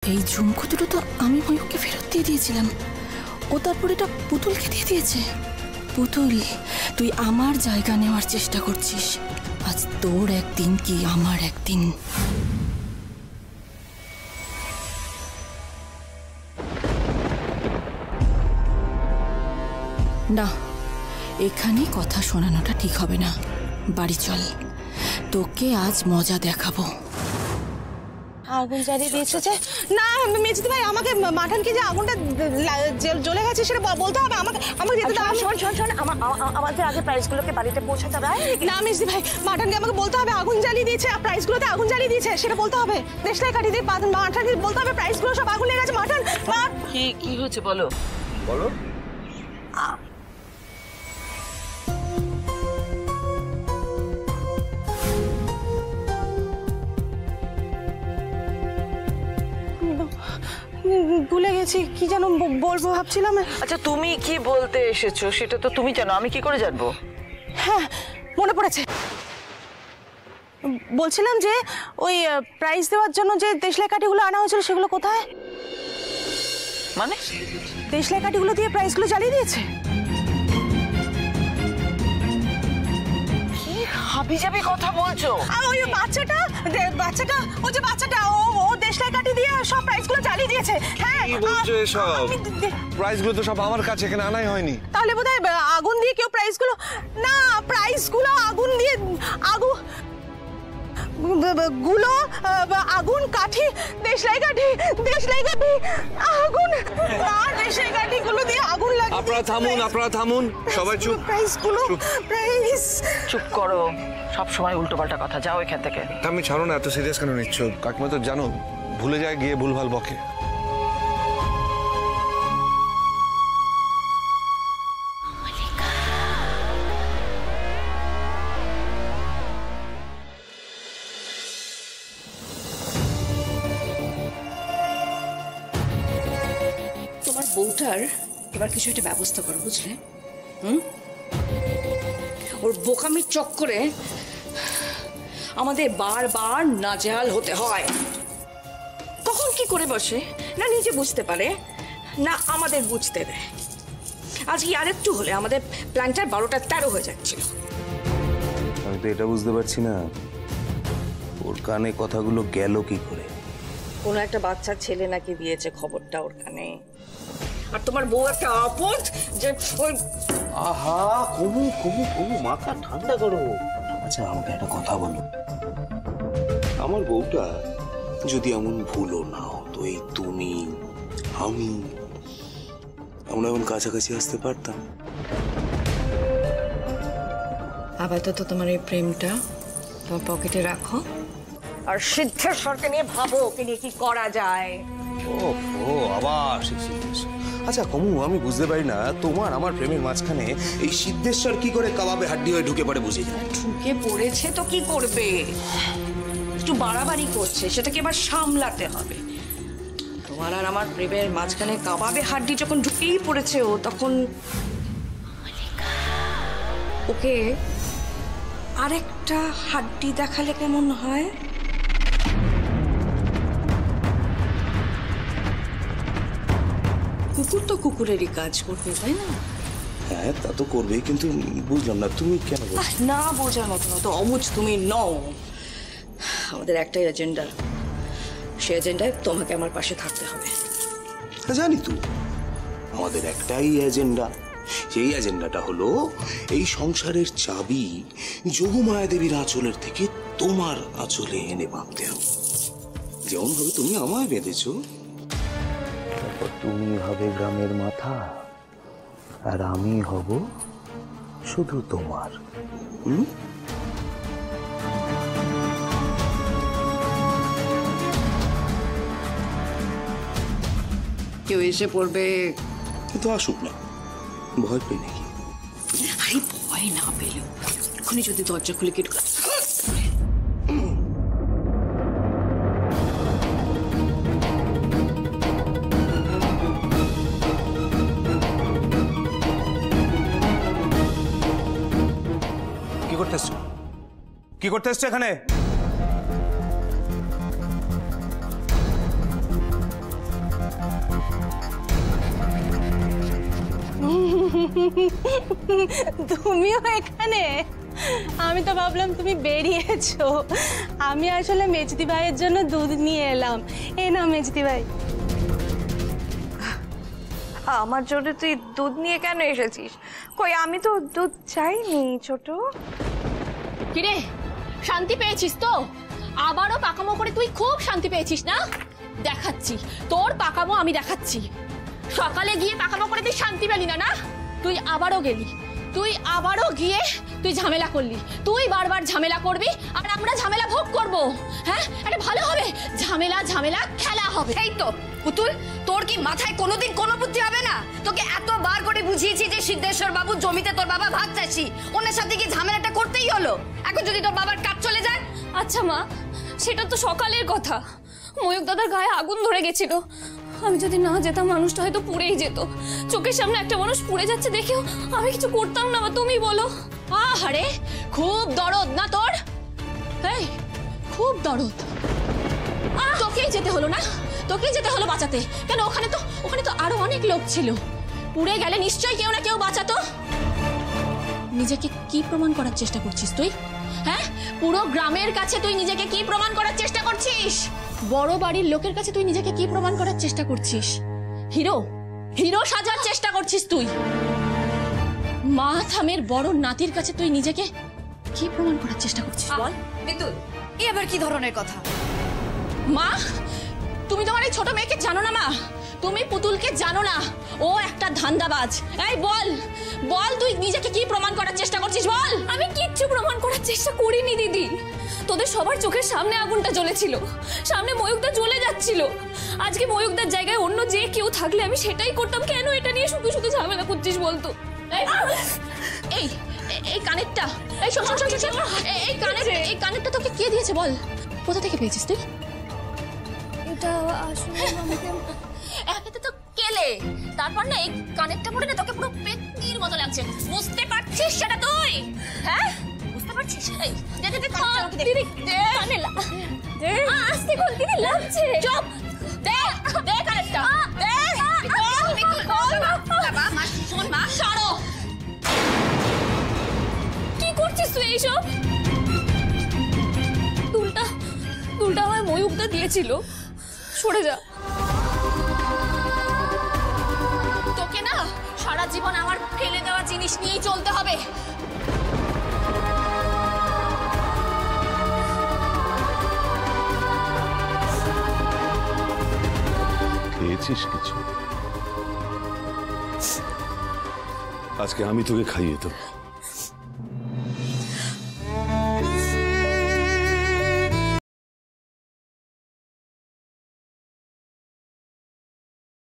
এই ঝুমকো দুটো তো আমি ময়ূরকে ফেরত দিয়ে দিয়েছিলাম, ও তারপর এটা পুতুলকে দিয়ে দিয়েছে। পুতুল, তুই আমার জায়গা নেওয়ার চেষ্টা করছিস। আজ তোর একদিন কি আমার একদিন। না, এখানে কথা শোনানোটা ঠিক হবে না। বাড়ি চল, তোকে আজ মজা দেখাবো। আগুন জ্বালিয়ে দিয়েছে যে? না মেজদি ভাই, আমাকে মাঠানকে যে আগুনটা জ্বলে গেছে সেটা বলতে হবে। আমাকে যেতে দাও। শোন, আমাদের আগে প্রাইসগুলোকে বাড়িতে পৌঁছাতে হবে। না মেজদি ভাই, মাঠানকে আমাকে বলতে হবে আগুন জ্বালিয়ে দিয়েছে, আর প্রাইসগুলোতে আগুন জ্বালিয়ে দিয়েছে সেটা বলতে হবে। দেশলাই কাটি দিয়ে মাঠানকে বলতে হবে প্রাইসগুলো সব আগুন লেগে গেছে। মাঠান, কি হয়েছে বলো বলো। ভুলে গেছি কি যেন বলবো ভাবছিলাম। আচ্ছা, তুমি কি বলতে এসেছো সেটা তো তুমি জানো, আমি কি করে জানবো? হ্যাঁ, মনে পড়েছে। বলছিলাম যে ওই প্রাইজ দেওয়ার জন্য যে দেশলাই কাঠিগুলো আনা হয়েছিল সেগুলো কোথায়? মানে দেশলাই কাঠিগুলো দিয়ে প্রাইজগুলো জ্বালিয়ে দিয়েছে? কি হাবিজাবি কথা বলছো? আর ওই বাচ্চাটা ও যে বাচ্চাটা ও দেশলাই কাঠি দিয়ে সব প্রাইজগুলো জ্বালিয়ে দিয়েছে। হ্যাঁ, কি বলছো এসব? প্রাইজগুলো তো সব আমার কাছে, এখানে আনাই হয়নি। তাহলে বোধহয় আগুন দিয়ে কেউ প্রাইজগুলো, না প্রাইজগুলো আগুন দিয়ে আগুন কাঠি, দেশলাই কাঠি আগুন, আর দেশলাই কাঠিগুলো দিয়ে আগুন লাগে। আপনারা থামুন, সবাই চুপ। প্রাইজগুলো, প্রাইজ। চুপ করো, সব সময় উল্টোপাল্টা কথা। যাও এখান থেকে। আমি ছাড়ো না, এত সিরিয়াস কেন নিচ্ছ? কাকিমা তো জানো ভুলে যায়, গিয়ে ভুলভাল বকে। তোমার বউটার এবার কিছু একটা ব্যবস্থা করো, বুঝলে? ওর বোকামির চক্করে আমাদের বারবার নাজেহাল হতে হয়। কখন কি করে বসে, না নিজে বুঝতে পারে না আমাদের বুঝতে দেয়। আজকে আরেকটু হলে আমাদের প্ল্যানটার 12টা 13 হয়ে যাচ্ছিল। আমি তো এটা বুঝতে পারছি না ওর কানে কথাগুলো গেল কি করে। কোনো একটা বাচ্চা ছেলে নাকি দিয়েছে খবরটা ওর কানে। আর তোমার বউ একটা আপদ যে ওই। আহা, কমু মাথা ঠান্ডা করো। আচ্ছা, আমাকে একটা কথা বলো, আমার বউটা যদি এমন ভুলও না হতো, এই তুমি আমি আমরা এমন কাছাকাছি আসতে পারতাম? আপাতত তোমার এই প্রেমটা তোমার পকেটে রাখো, আর সিদ্ধেশ্বরকে নিয়ে ভাবো ওকে নিয়ে কি করা যায়। ও আবার আচ্ছা কমু, আমি বুঝতে পারি না তোমার আমার প্রেমের মাঝখানে এই সিদ্ধেশ্বর কি করে কাবাবে হাড্ডি হয়ে ঢুকে পড়ে বুঝে যায়। ঢুকে পড়েছে তো কি করবে, একটু বাড়াবাড়ি করছে, সেটাকে এবার সামলাতে হবে। তোমার আর আমার প্রেমের মাঝখানে কাবাবে হাড্ডি যখন ঢুকেই পড়েছে ও, তখন ওকে আরেকটা হাড্ডি দেখালে কেমন হয়? কুকুর তো কুকুরেরই কাজ করবে, তাই না? হ্যাঁ, তা তো করবেই, কিন্তু বুঝলাম না তুমি কেন বলছো? না বোঝার মতো না, তো অবুঝ তুমি নও। আমাদের একটাই এজেন্ডা, সেই এজেন্ডায় তোমাকে আমার পাশে থাকতে হবে। জানি তো আমাদের একটাই এজেন্ডা, সেই এজেন্ডাটা হলো এই সংসারের চাবি যোগমায়া দেবীর আঁচলের থেকে তোমার আঁচলে এনে বাঁধতে হবে। যেমন ভাবে তুমি আমায় বেঁধেছো, তারপর তুমি হবে গ্রামের মাথা আর আমি হব শুধু তোমার। কেউ এসে পড়বে, কিন্তু আসুক না, ভয় পেয়ে নাকি? আরে ভয় না পেলেও এক্ষুনি যদি দরজা খুলে কেটে কি করতে এসছো এখানে? তুমিও এখানে? আমি তো ভাবলাম তুমি বেরিয়েছো। আমি আসলে মেজদি ভাইয়ের জন্য দুধ নিয়ে এলাম। এই নাও মেজদি ভাই। আমার জন্য তুই দুধ নিয়ে কেন এসেছিস? কই, আমি তো দুধ চাইনি ছোট। কিরে, শান্তি পেয়েছিস তো? আবারও পাকামো করে তুই খুব শান্তি পেয়েছিস না? দেখাচ্ছি তোর পাকামো, আমি দেখাচ্ছি। সকালে গিয়ে পাকামো করে তুই শান্তি পেলি না, না? তুই আবারও গেলি, তুই আবারও গিয়ে তুই ঝামেলা করলি। তুই বারবার ঝামেলা করবি আর আমরা ঝামেলা ভোগ করব। হ্যাঁ, এটা ভালো হবে। ঝামেলা ঝামেলা খেলা হবে। এই তো পুতুল, তোর কি মাথায় কোনোদিন কোনো বুদ্ধি হবে না? তোকে এতবার করে বুঝিয়েছি যে সিদ্ধেশ্বর বাবুর জমিতে তোর বাবা ভাগ চাষি, ওনার সাথে কি ঝামেলাটা করতেই হলো? এখন যদি তোর বাবার কাজ চলে যায়? আচ্ছা মা, সেটা তো সকালের কথা। ময়ূক দাদার গায়ে আগুন ধরে গেছিল। আমি যদি না যেতাম মানুষটা হয়তো পুড়েই যেত। চোখের সামনে একটা মানুষ পুড়ে যাচ্ছে দেখেও আমি কিছু করতাম না। বা তুমি বলো। আরে খুব দরদ না তোর? এই খুব দরদ। তোকেই যেতে হলো না? তোকেই যেতে হলো বাঁচাতে। কেন? ওখানে তো আরো অনেক লোক ছিল। পুড়ে গেলে নিশ্চয়ই কেউ না কেউ বাঁচাতো। নিজেকে কি প্রমাণ করার চেষ্টা করছিস তুই? হ্যাঁ, পুরো গ্রামের কাছে তুই নিজেকে কি প্রমাণ করার চেষ্টা করছিস? বড় বাড়ির লোকের কাছে তুই নিজেকে কি প্রমাণ করার চেষ্টা করছিস? হিরো হিরো সাজার চেষ্টা করছিস তুই। মা থামের বড় নাতির কাছে তুই নিজেকে কি প্রমাণ করার চেষ্টা করছিস বল? বিতুল, এ আবার কি ধরনের কথা? মা, তুমি তোমার এই ছোট মেয়েকে জানো না? মা, তুমি পুতুলকে জানো না? ও একটা ধান্দাবাজ। এই বল বল, তুই নিজেকে কি প্রমাণ করার চেষ্টা করছিস বল? আমি কিচ্ছু প্রমাণ করার চেষ্টা করিনি দিদি। তোদের সবার চোখের সামনে আগুনটা জ্বলেছিল, সামনে ময়ূকদা জ্বলে যাচ্ছিল। আজকে ময়ূকদার জায়গায় অন্য যে কেউ থাকলে আমি সেটাই করতাম। কেন এটা নিয়ে শুধু শুধু ঝামেলা করছিস বলতো? এই এই কানেরটা, এই শোন শোন শোন শোন, এই কানেরটা তোকে কে দিয়েছে বল? কোথা থেকে পেয়েছিস তুই? এটা আসলে আমাকে একেতে তো কেলে, তারপর না এই কানেরটা পরে না তোকে পুরো পেতনির মতো লাগছে। বুঝতে পারছিস সেটা তুই? হ্যাঁ, বুঝতে পারছিস? এই দে দে দে কানেরটা আমাকে দে। দিদি দে কানে দে, আস্তে কর দিদি, লাগছে। চুপ, দে দে কানেরটা দে। বাবা মা, শোন মা, সরো। কি করছিস তুই এইসব? দুলটা আমায় ময়ূকদা দিয়েছিল। সরে যা। তোকে না সারা জীবন আমার ফেলে দেওয়া জিনিস নিয়েই চলতে হবে। খেয়েছিস কিছু? আজকে আমি তোকে খাইয়ে দেবো।